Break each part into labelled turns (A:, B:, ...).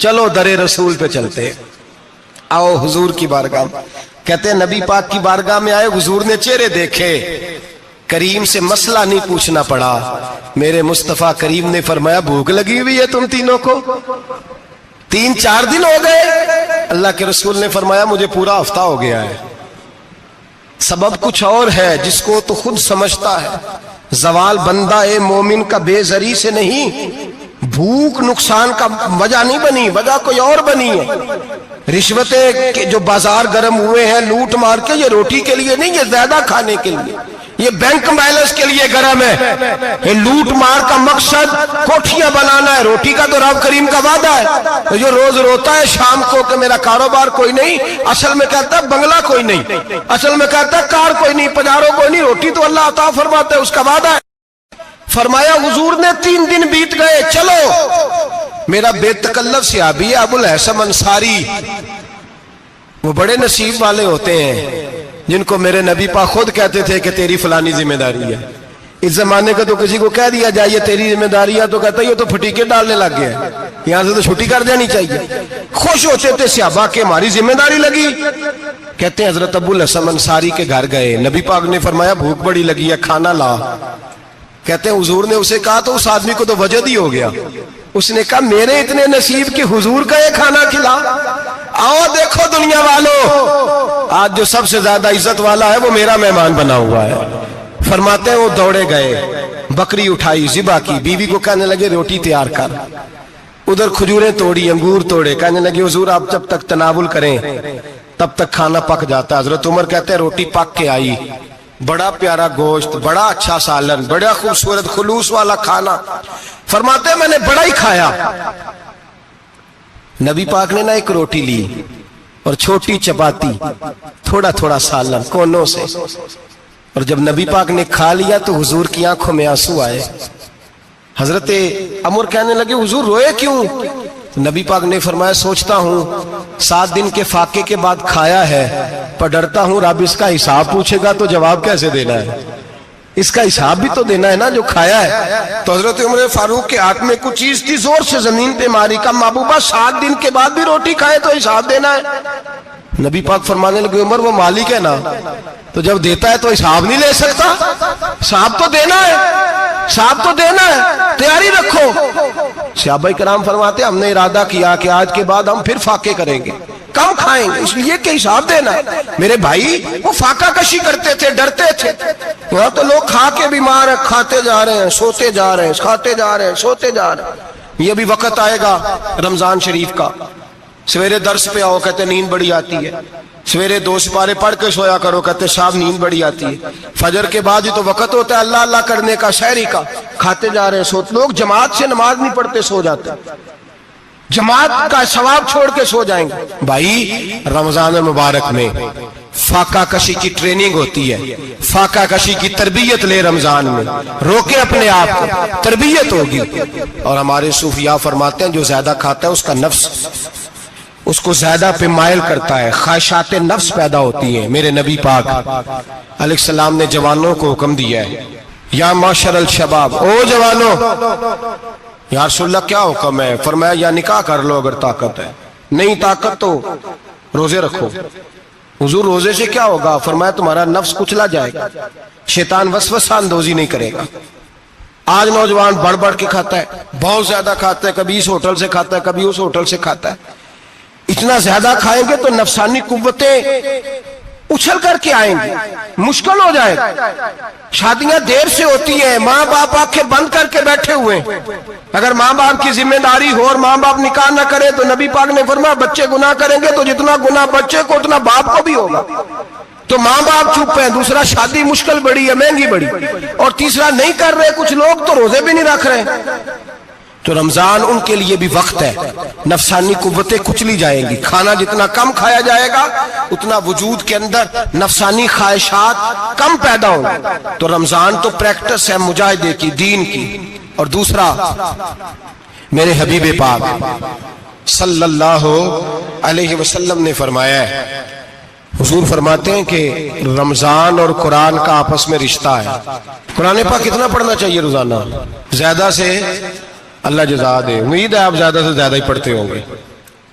A: چلو در رسول پہ چلتے، آؤ حضور کی بارگاہ۔ کہتے ہیں نبی پاک کی بارگاہ میں آئے، حضور نے چہرے دیکھے، کریم سے مسئلہ نہیں پوچھنا پڑا۔ میرے مصطفیٰ کریم نے فرمایا بھوک لگی ہوئی ہے تم تینوں کو؟ 3-4 دن ہو گئے؟ اللہ کے رسول نے فرمایا مجھے پورا ہفتہ ہو گیا ہے۔ سبب کچھ اور ہے جس کو تو خود سمجھتا ہے۔ زوال بندہ مومن کا بے زری سے نہیں، بھوک نقصان کا وجہ نہیں بنی، وجہ کوئی اور بنی ہے۔ رشوتیں جو بازار گرم ہوئے ہیں لوٹ مار کے، یہ روٹی کے لیے نہیں، یہ زیادہ کھانے کے لیے، یہ بینک بیلنس کے لیے گرم ہے۔ یہ لوٹ مار کا مقصد کوٹھیاں بنانا ہے، روٹی کا تو رب کریم کا وعدہ ہے۔ جو روز روتا ہے شام کو کہ میرا کاروبار کوئی نہیں، اصل میں کہتا ہے بنگلہ کوئی نہیں، اصل میں کہتا ہے کار کوئی نہیں، پجارو کوئی نہیں، روٹی تو اللہ عطا فرماتا ہے، اس کا وعدہ ہے۔ فرمایا حضور نے 3 دن بیت گئے، چلو۔ میرا بے تکلف صحابی ہے ابو الحسن انصاری، وہ بڑے نصیب والے ہوتے ہیں جن کو میرے نبی پاک خود کہتے تھے کہ تیری فلانی ذمہ داری ہے۔ اس زمانے کا تو کسی کو کہہ دیا جائے یہ تیری ذمہ داری ہے تو کہتا ہے یہ تو پھٹیکے ڈالنے لگ گیا ہے، یہاں سے تو چھٹی کر جانی چاہیے۔ خوش ہوتے تھے صحابہ کہ ہماری ذمہ داری لگی۔ کہتے ہیں حضرت ابو الحسن انصاری کے گھر گئے، نبی پاک نے فرمایا بھوک بڑی لگی ہے، کھانا لا۔ کہتے ہیں حضور نے اسے کہا تو اس آدمی کو تو وجد ہی ہو گیا، اس نے کہا میرے اتنے نصیب کہ حضور کا یہ کھانا کھلا۔ آؤ دیکھو دنیا والوں، آج جو سب سے زیادہ عزت والا ہے وہ میرا مہمان بنا ہوا ہے۔ فرماتے ہیں وہ دوڑے گئے، بکری اٹھائی، ذبح کی، بیوی کو کہنے لگے روٹی تیار کر، ادھر کھجوریں توڑی، انگور توڑے، کہنے لگے حضور آپ جب تک تناول کریں تب تک کھانا پک جاتا ہے۔ حضرت عمر کہتے ہیں روٹی پک کے آئی، بڑا پیارا گوشت، بڑا اچھا سالن، بڑا خوبصورت خلوص والا کھانا۔ فرماتے ہیں میں نے بڑا ہی کھایا۔ نبی پاک نے نہ ایک روٹی لی اور چھوٹی چپاتی، تھوڑا تھوڑا سالن کونوں سے، اور جب نبی پاک نے کھا لیا تو حضور کی آنکھوں میں آنسو آئے۔ حضرت عمر کہنے لگے حضور روئے کیوں؟ نبی پاک نے فرمایا سوچتا ہوں 7 دن کے فاقے کے بعد کھایا ہے، پر ڈرتا ہوں رب اس کا حساب پوچھے گا تو جواب کیسے دینا ہے، اس کا حساب بھی تو دینا ہے نا جو کھایا ہے۔ تو حضرت عمر فاروق کے ہاتھ میں کچھ چیز تھی، زور سے زمین پہ ماری، کہا محبوبہ 7 دن کے بعد بھی روٹی کھائے تو حساب دینا ہے۔ نبی پاک فرمانے لگے عمر وہ مالک ہے نا، تو جب دیتا ہے تو حساب نہیں لے سکتا، حساب تو دینا ہے، حساب تو دینا ہے، تیاری رکھو۔ صحابہ کرام فرماتے ہم نے ارادہ کیا کہ آج کے بعد ہم پھر فاقے کریں گے، کم کھائیں گے، اس لیے کہ حساب دینا ہے۔ میرے بھائی وہ فاقہ کشی کرتے تھے، ڈرتے تھے۔ یہاں تو لوگ کھا کے بیمار ہیں، کھاتے جا رہے ہیں، سوتے جا رہے ہیں، کھاتے جا رہے ہیں، سوتے جا رہے ہیں۔ یہ بھی وقت آئے گا رمضان شریف کا، سویرے درس پہ آؤ کہتے نیند بڑی آتی ہے، سویرے 2 سپارے پڑھ کے سویا کرو کہتے صاحب نیند بڑی آتی ہے، فجر کے بعد ہی تو وقت ہوتا ہے اللہ اللہ کرنے کا، سحری کا، کھاتے جا رہے ہیں، سوتے۔ لوگ جماعت سے نماز نہیں پڑھتے سو جاتے، جماعت کا ثواب چھوڑ کے سو جائیں گے۔ بھائی رمضان المبارک میں فاقہ کشی کی ٹریننگ ہوتی ہے، فاقہ کشی کی تربیت لے، رمضان میں روکے اپنے آپ کو، تربیت ہوگی۔ اور ہمارے صوفیاء فرماتے ہیں جو زیادہ کھاتا ہے اس کا نفس اس کو زیادہ پہ مائل کرتا ہے، خواہشات نفس پیدا ہوتی ہیں۔ میرے نبی پاک علیہ السلام نے جوانوں کو حکم دیا ہے یا معاشر الشباب، او جوانوں، یا رسول اللہ کیا حکم ہے؟ فرمایا یا نکاح کر لو اگر طاقت ہے، نہیں طاقت تو روزے رکھو۔ حضور روزے سے کیا ہوگا؟ فرمایا تمہارا نفس کچلا جائے گا، شیطان وسوسہ اندوزی نہیں کرے گا۔ آج نوجوان بڑھ بڑھ کے کھاتا ہے، بہت زیادہ کھاتا ہے، کبھی اس ہوٹل سے کھاتا ہے، کبھی اس ہوٹل سے کھاتا ہے۔ اتنا زیادہ کھائیں گے تو نفسانی قوتیں اچھل کر کے آئیں گے، مشکل ہو جائے گا۔ شادیاں دیر سے ہوتی ہیں، ماں باپ آنکھیں بند کر کے بیٹھے ہوئے ہیں۔ اگر ماں باپ کی ذمہ داری ہو اور ماں باپ نکاح نہ کرے تو نبی پاک نے فرمایا بچے گناہ کریں گے تو جتنا گناہ بچے کو اتنا باپ کو بھی ہوگا۔ تو ماں باپ چپ ہیں، دوسرا شادی مشکل بڑی ہے، مہنگی بڑی، اور تیسرا نہیں کر رہے کچھ لوگ تو روزے بھی نہیں رکھ رہے۔ تو رمضان ان کے لیے بھی وقت ہے، نفسانی قوتیں کچلی جائیں گی، کھانا جتنا کم کھایا جائے گا اتنا وجود کے اندر نفسانی خواہشات کم پیدا ہوں گی۔ تو رمضان تو پریکٹس ہے مجاہدے کی، دین کی۔ اور دوسرا میرے حبیب پاک صلی اللہ علیہ وسلم نے فرمایا ہے، حضور فرماتے ہیں کہ رمضان اور قرآن کا آپس میں رشتہ ہے۔ قرآن پاک کتنا پڑھنا چاہیے روزانہ؟ زیادہ سے اللہ جزا دے، امید ہے آپ زیادہ سے زیادہ ہی پڑھتے ہوں گے۔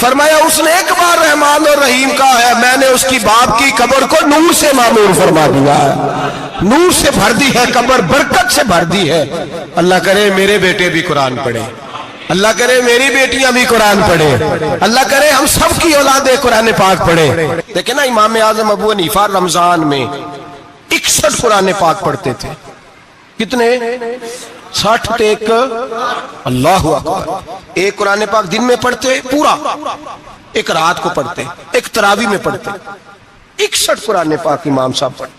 A: فرمایا اس نے ایک بار رحمان اور رحیم کہا ہے، میں نے اس کی باپ کی قبر کو نور سے معمور فرما دیا ہے، نور سے بھر دی ہے قبر، برکت سے بھر دی ہے۔ اللہ کرے میرے بیٹے بھی قرآن پڑھے، اللہ کرے میری بیٹیاں بھی قرآن پڑھے، اللہ کرے ہم سب کی اولادیں قرآن پاک پڑھے۔ دیکھیں نا امام اعظم ابو حنیفہ رمضان میں 61 قرآن پاک پڑھتے تھے۔ کتنے؟ 60 تے ایک، اللہ اکبر۔ ایک قرآن پاک دن میں پڑھتے پورا، ایک رات کو پڑھتے، ایک تراویح میں پڑھتے، 61 قرآن پاک امام صاحب پڑھتے۔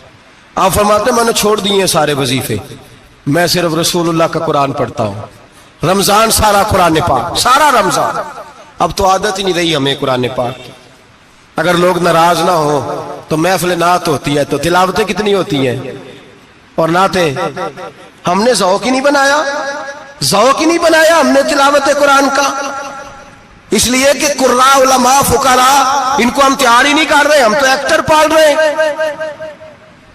A: آپ فرماتے میں نے چھوڑ دیے سارے وظیفے، میں صرف رسول اللہ کا قرآن پڑھتا ہوں۔ رمضان سارا قرآن پاک، سارا رمضان۔ اب تو عادت ہی نہیں رہی ہمیں قرآن پاک کی۔ اگر لوگ ناراض نہ ہو تو محفل نعت ہوتی ہے تو تلاوتیں کتنی ہوتی ہیں، اور نعتیں ہم نے ذوق ہی نہیں بنایا، ذوق ہی نہیں بنایا ہم نے تلاوت قرآن کا، اس لیے کہ قراء علماء فقراء ان کو ہم تیار ہی نہیں کر رہے، ہم تو ایکٹر پال رہے ہیں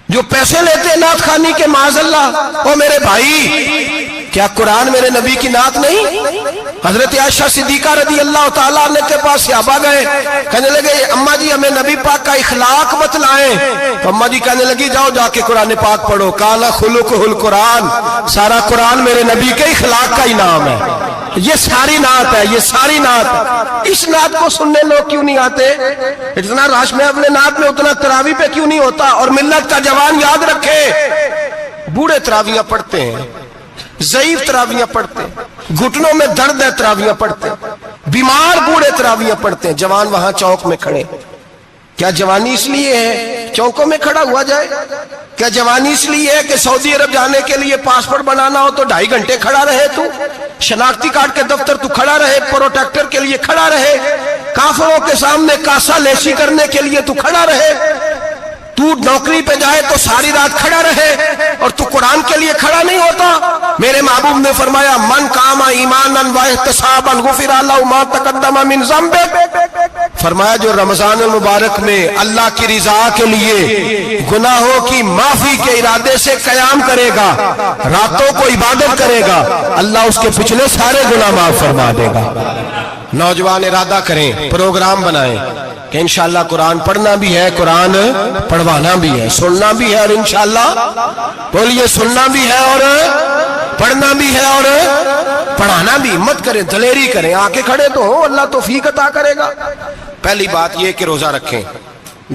A: جو پیسے لیتے ہیں نعت خوانی کے، معاذ اللہ۔ او میرے بھائی، کیا قرآن میرے نبی کی نعت نہیں؟ حضرت عائشہ صدیقہ رضی اللہ تعالیٰ عنہ کے پاس صحابہ گئے، کہنے لگے اماں جی ہمیں نبی پاک کا اخلاق بتلائیں، تو اماں جی کہنے لگی جاؤ جا کے قرآن پاک پڑھو، کان خلقہ القرآن، سارا قرآن میرے نبی کے اخلاق کا ہی نام ہے، یہ ساری نعت ہے، یہ ساری نعت ہے۔ اس نعت کو سننے لوگ کیوں نہیں آتے؟ اتنا راش میں اپنے نعت میں اتنا تراویح پہ کیوں نہیں ہوتا؟ اور ملت کا جوان یاد رکھے، بوڑھے تراویحاں پڑھتے ہیں، ضعیف تراویحاں پڑھتے ہیں، گھٹنوں میں درد ہے تراویحاں پڑھتے ہیں، بیمار بوڑھے تراویحاں پڑھتے ہیں، جوان وہاں چوک میں کھڑے۔ کیا جوانی اس لیے ہے چوکوں میں کھڑا ہوا جائے؟ کیا جوانی اس لیے ہے کہ سعودی عرب جانے کے لیے پاسپورٹ بنانا ہو تو 2.5 گھنٹے کھڑا رہے تو؟ شناختی کارڈ کے دفتر تو کھڑا رہے، پروٹیکٹر کے لیے کھڑا رہے، کافروں کے سامنے کاسا لیسی کرنے کے لیے تو کھڑا رہے، تو نوکری پہ جائے تو ساری رات کھڑا رہے، اور تو قرآن کے لیے کھڑا نہیں ہوتا؟ میرے محبوب نے فرمایا من قام ایمانا واحتسابا غفر له ما تقدم من ذنبه، فرمایا جو رمضان المبارک میں اللہ کی رضا کے لیے گناہوں کی معافی کے ارادے سے قیام کرے گا، راتوں کو عبادت کرے گا، اللہ اس کے پچھلے سارے گناہ معاف فرما دے گا۔ نوجوان ارادہ کریں، پروگرام بنائیں کہ انشاءاللہ قرآن پڑھنا بھی ہے، قرآن پڑھوانا بھی ہے، سننا بھی ہے، اور انشاءاللہ بولیے سننا بھی ہے اور پڑھنا بھی ہے اور پڑھانا بھی۔ ہمت کریں، دلیری کریں، آکے کھڑے تو ہو، اللہ توفیق عطا کرے گا۔ پہلی بات یہ کہ روزہ رکھیں،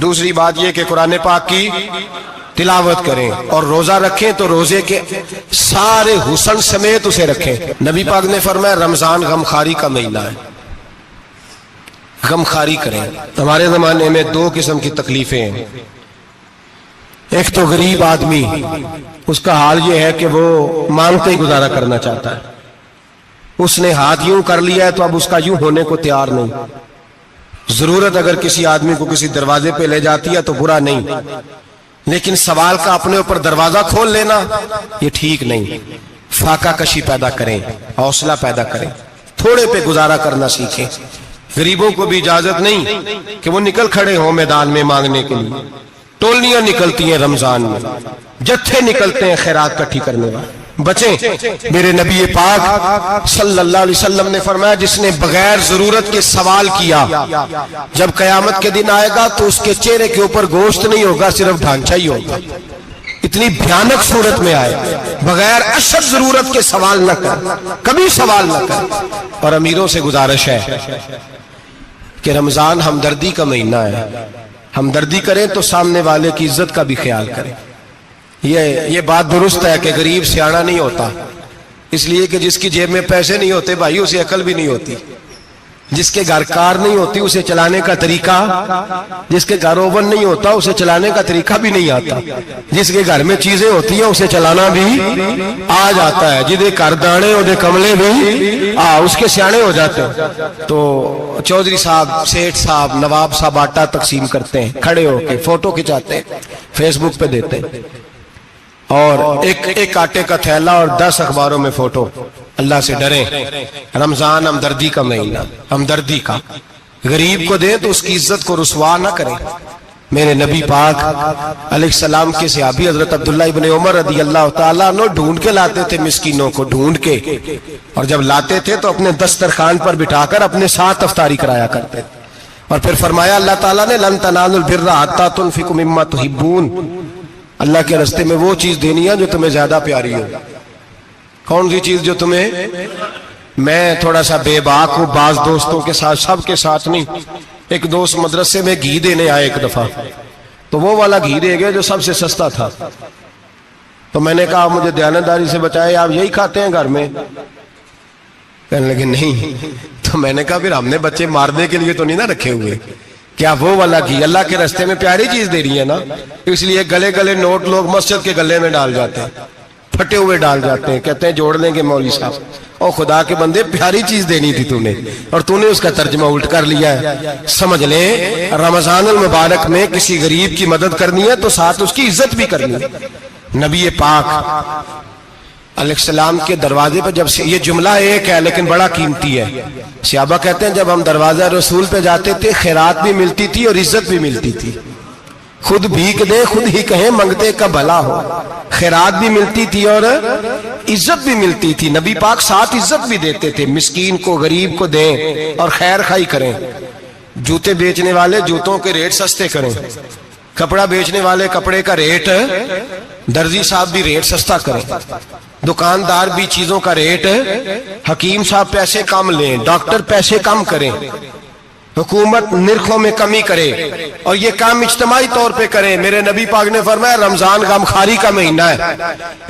A: دوسری بات یہ کہ قرآن پاک کی تلاوت کریں، اور روزہ رکھیں تو روزے کے سارے حسن سمیت اسے رکھیں۔ نبی پاک نے فرمایا رمضان غمخواری کا مہینہ ہے، غمخواری کریں۔ ہمارے زمانے میں 2 قسم کی تکلیفیں ہیں، ایک تو غریب آدمی، اس کا حال یہ ہے کہ وہ مانگتے ہی گزارا کرنا چاہتا ہے، اس نے ہاتھ یوں کر لیا ہے تو اب اس کا یوں ہونے کو تیار نہیں۔ ضرورت اگر کسی آدمی کو کسی دروازے پہ لے جاتی ہے تو برا نہیں، لیکن سوال کا اپنے اوپر دروازہ کھول لینا یہ ٹھیک نہیں۔ فاقہ کشی پیدا کریں، حوصلہ پیدا کریں، تھوڑے پہ گزارا کرنا سیکھیں۔ غریبوں کو بھی اجازت نہیں کہ وہ نکل کھڑے ہوں میدان میں مانگنے کے لیے، ٹولیاں نکلتی ہیں رمضان میں، جتھے نکلتے ہیں خیرات کٹھی کرنے والے۔ بچیں، میرے نبی پاک صلی اللہ علیہ وسلم نے فرمایا جس نے بغیر ضرورت کے سوال کیا، جب قیامت کے دن آئے گا تو اس کے چہرے کے اوپر گوشت نہیں ہوگا، صرف ڈھانچہ ہی ہوگا۔ اتنی بھیانک صورت میں آئے، بغیر اشد ضرورت کے سوال نہ کر، کبھی سوال نہ کر۔ اور امیروں سے گزارش ہے کہ رمضان ہمدردی کا مہینہ ہے، ہمدردی کریں تو سامنے والے کی عزت کا بھی خیال کریں۔ یہ بات درست ہے کہ غریب سیاڑا نہیں ہوتا، اس لیے کہ جس کی جیب میں پیسے نہیں ہوتے بھائی اسے عقل بھی نہیں ہوتی، جس کے گھر کار نہیں ہوتی اسے چلانے کا طریقہ، جس کے گھر اوون نہیں ہوتا اسے چلانے کا طریقہ بھی نہیں آتا، جس کے گھر میں چیزیں ہوتی ہیں اسے چلانا بھی آ جاتا ہے، جدے گھر دانے اور کملے بھی اس کے سیانے ہو جاتے ہیں۔ تو چودھری صاحب، سیٹھ صاحب، نواب صاحب آٹا تقسیم کرتے ہیں، کھڑے ہو کے فوٹو کھچاتے ہیں، فیس بک پہ دیتے ہیں، اور ایک آٹے کا تھیلا اور 10 اخباروں میں فوٹو۔ اللہ سے ڈریں، رمضان ہمدردی کا مہینہ، ہمدردی کا۔ غریب کو دیں تو اس کی عزت کو رسوا نہ کریں، میرے نبی پاک علیہ السلام کے صحابی حضرت عبداللہ ابن عمر رضی اللہ تعالیٰ عنہ ڈھونڈ کے لاتے تھے مسکینوں کو، ڈھونڈ کے، اور جب لاتے تھے تو اپنے دسترخوان پر بٹھا کر اپنے ساتھ افطاری کرایا کرتے تھے. اور پھر فرمایا اللہ تعالیٰ نے لن تنالوا البر حتی تنفقوا مما تحبون، اللہ کے راستے میں وہ چیز دینی ہے جو تمہیں زیادہ پیاری ہو. کون سی چیز جو تمہیں؟ میں تھوڑا سا بے باک ہوں، بعض دوستوں کے ساتھ، سب کے ساتھ نہیں. ایک دوست مدرسے میں گھی دینے آئے ایک دفعہ، تو وہ والا گھی دے گئے جو سب سے سستا تھا. تو میں نے کہا مجھے دیانتداری سے بچائے، آپ یہی کھاتے ہیں گھر میں؟ کہنے لگے نہیں. تو میں نے کہا پھر ہم نے بچے مارنے کے لیے تو نہیں نہ رکھے ہوئے، کیا وہ والا گھی اللہ کے راستے میں پیاری چیز دے رہی ہے نا، اس لیے گلے گلے نوٹ لوگ مسجد کے گلے میں ڈال جاتے ہیں، پھٹے ہوئے ڈال جاتے ہیں، کہتے ہیں جوڑ لیں گے مولوی صاحب. اور خدا کے بندے پیاری چیز دینی تھی تو نے، اور تو نے اس کا ترجمہ الٹ کر لیا ہے. سمجھ لیں رمضان المبارک میں کسی غریب کی مدد کرنی ہے تو ساتھ اس کی عزت بھی کرنی ہے. نبی پاک علیہ السلام کے دروازے پر جب یہ جملہ ایک ہے لیکن بڑا قیمتی ہے. صحابہ کہتے ہیں جب ہم دروازہ رسول پہ جاتے تھے خیرات بھی ملتی تھی اور عزت بھی ملتی تھی. خود بھیک دے خود ہی کہیں منگتے کا بھلا ہو، خیرات بھی ملتی تھی اور عزت بھی ملتی تھی. نبی پاک ساتھ عزت بھی دیتے تھے، مسکین کو غریب کو دیں اور خیر خائی کریں. جوتے بیچنے والے جوتوں کے ریٹ سستے کریں، کپڑا بیچنے والے کپڑے کا ریٹ، درزی صاحب بھی ریٹ سستا کریں، دکاندار بھی چیزوں کا ریٹ، حکیم صاحب پیسے کم لیں، ڈاکٹر پیسے کم کریں، حکومت نرخوں میں کمی کرے، اور یہ کام اجتماعی طور پہ کریں. میرے نبی پاک نے فرمایا رمضان غمخواری کا مہینہ ہے،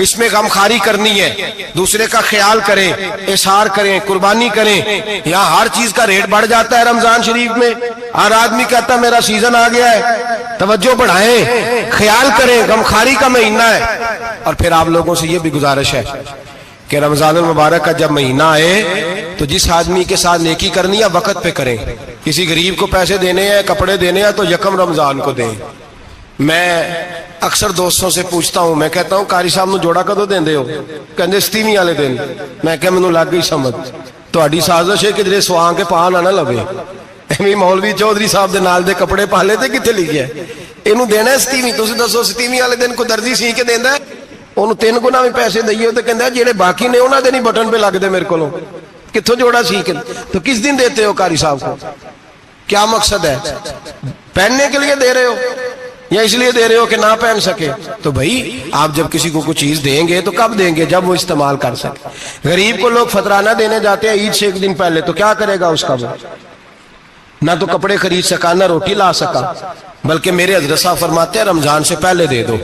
A: اس میں غمخواری کرنی ہے، دوسرے کا خیال کریں، احسار کریں، قربانی کریں. یہاں ہر چیز کا ریٹ بڑھ جاتا ہے رمضان شریف میں. ہر آدمی کہتا ہے میرا سیزن آ گیا ہے، توجہ بڑھائیں، خیال کریں، غمخواری کا مہینہ ہے. اور پھر آپ لوگوں سے یہ بھی گزارش ہے کہ رمضان المبارک کا جب مہینہ آئے تو جس آدمی کے ساتھ نیکی کرنی ہے وقت پہ کریں. کسی غریب کو پیسے دینے ہیں، کپڑے دینے ہیں تو یکم رمضان کو دیں. میں اکثر دوستوں سے پوچھتا ہوں، میں کہتا ہوں قاری صاحب نو جوڑا کدو دیندے ہو؟ کہندے 27ویں والے دن. میں کہ مینوں لگ گئی سمجھ، تہاڈی سازش ہے کہ جڑے سواں کے پا نہ لوے. ایویں مولوی چودھری صاحب دے نال دے کپڑے پا لے تے کتے لکھیا ہے اینوں دینا ہے 27ویں. تسی دسو 27ویں والے دن کو درزی سی کے دیندا ہے؟ انہوں 3 گنا بھی پیسے دئیے تو کہندہ ہے جڑے باقی نے انہاں دے نہیں بٹن پہ لگ دے میرے کو کتھوں جوڑا سی کے. تو کس دن دیتے ہو قاری صاحب کو؟ کیا مقصد ہے؟ پہننے کے لیے دے رہے ہو یا اس لیے دے رہے ہو کہ نہ پہن سکے؟ تو بھائی آپ جب کسی کو کچھ چیز دیں گے تو کب دیں گے؟ جب وہ استعمال کر سکے. غریب کو لوگ فطرانہ دینے جاتے ہیں عید سے 1 دن پہلے، تو کیا کرے گا اس کا؟ وہ نہ تو کپڑے خرید سکا نہ روٹی لا سکا. بلکہ میرے حضرت صاحب فرماتے ہیں رمضان سے پہلے دے دو،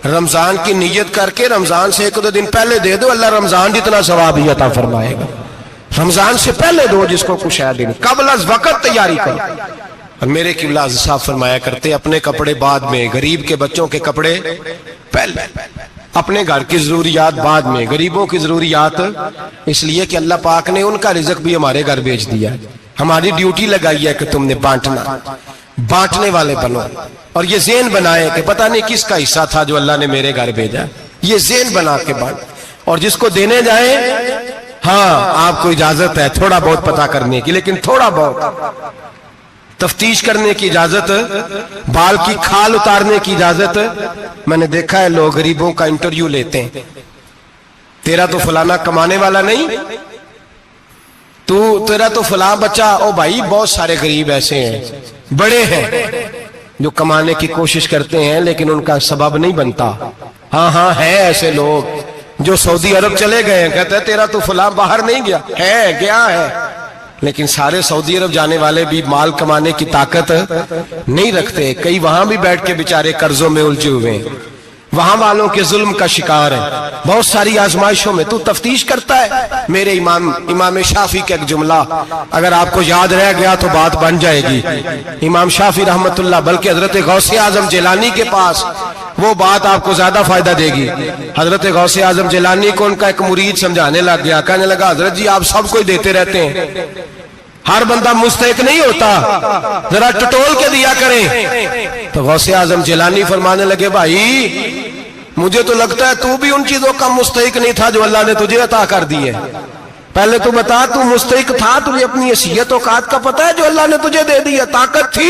A: رمضان کی نیت کر کے رمضان سے 1-2 دن پہلے دے دو، اللہ رمضان جتنا ثواب ہی عطا فرمائے گا. رمضان سے پہلے دو جس کو کچھ ہے دن، قبل از وقت تیاری کرو. اور میرے قبلہ حضرت صاحب فرمایا کرتے اپنے کپڑے بعد میں، غریب کے بچوں کے کپڑے پہلے، اپنے گھر کی ضروریات بعد میں، غریبوں کی ضروریات. اس لیے کہ اللہ پاک نے ان کا رزق بھی ہمارے گھر بھیج دیا. ہماری ڈیوٹی لگائی ہے کہ تم نے بانٹنا، بانٹنے والے بنو. اور یہ ذہن بنائے کہ پتہ نہیں کس کا حصہ تھا جو اللہ نے میرے گھر بھیجا. یہ ذہن بنا کے بانٹ. اور جس کو دینے جائیں، ہاں آپ کو اجازت ہے تھوڑا بہت پتہ کرنے کی، لیکن تھوڑا بہت تفتیش کرنے کی اجازت، بال کی کھال اتارنے کی اجازت. میں نے دیکھا ہے لوگ غریبوں کا انٹرویو لیتے ہیں، تیرا تو فلانا کمانے والا نہیں، تیرا تو فلاں بچہ. او بھائی بہت سارے غریب ایسے ہیں، بڑے ہیں جو کمانے کی کوشش کرتے ہیں لیکن ان کا سبب نہیں بنتا. ہاں ہیں ایسے لوگ جو سعودی عرب چلے گئے ہیں، کہتے ہیں تیرا تو فلاں باہر نہیں گیا ہے، لیکن سارے سعودی عرب جانے والے بھی مال کمانے کی طاقت نہیں رکھتے. کئی وہاں بھی بیٹھ کے بیچارے قرضوں میں الجھے ہوئے ہیں، وہاں والوں کے ظلم کا شکار ہے. بہت ساری آزمائشوں میں تو تفتیش کرتا ہے. میرے امام شافعی کا ایک جملہ اگر آپ کو یاد رہ گیا تو بات بن جائے گی. امام شافعی رحمت اللہ، بلکہ حضرت غوث اعظم جیلانی کے پاس وہ بات آپ کو زیادہ فائدہ دے گی. حضرت غوث اعظم جیلانی کو ان کا ایک مرید سمجھانے لگ گیا، کہنے لگا حضرت جی آپ سب کو دیتے رہتے ہیں، ہر بندہ مستحق نہیں ہوتا، ذرا ٹٹول کے دیا کریں. تو غوث اعظم جیلانی فرمانے لگے بھائی مجھے تو لگتا ہے تو بھی ان چیزوں کا مستحق نہیں تھا جو اللہ نے تجھے عطا کر دی ہے. پہلے تو بتا تو مستحق تھا، تجھے اپنی حیثیت اوقات کا پتہ ہے جو اللہ نے تجھے دے دی ہے؟ طاقت تھی،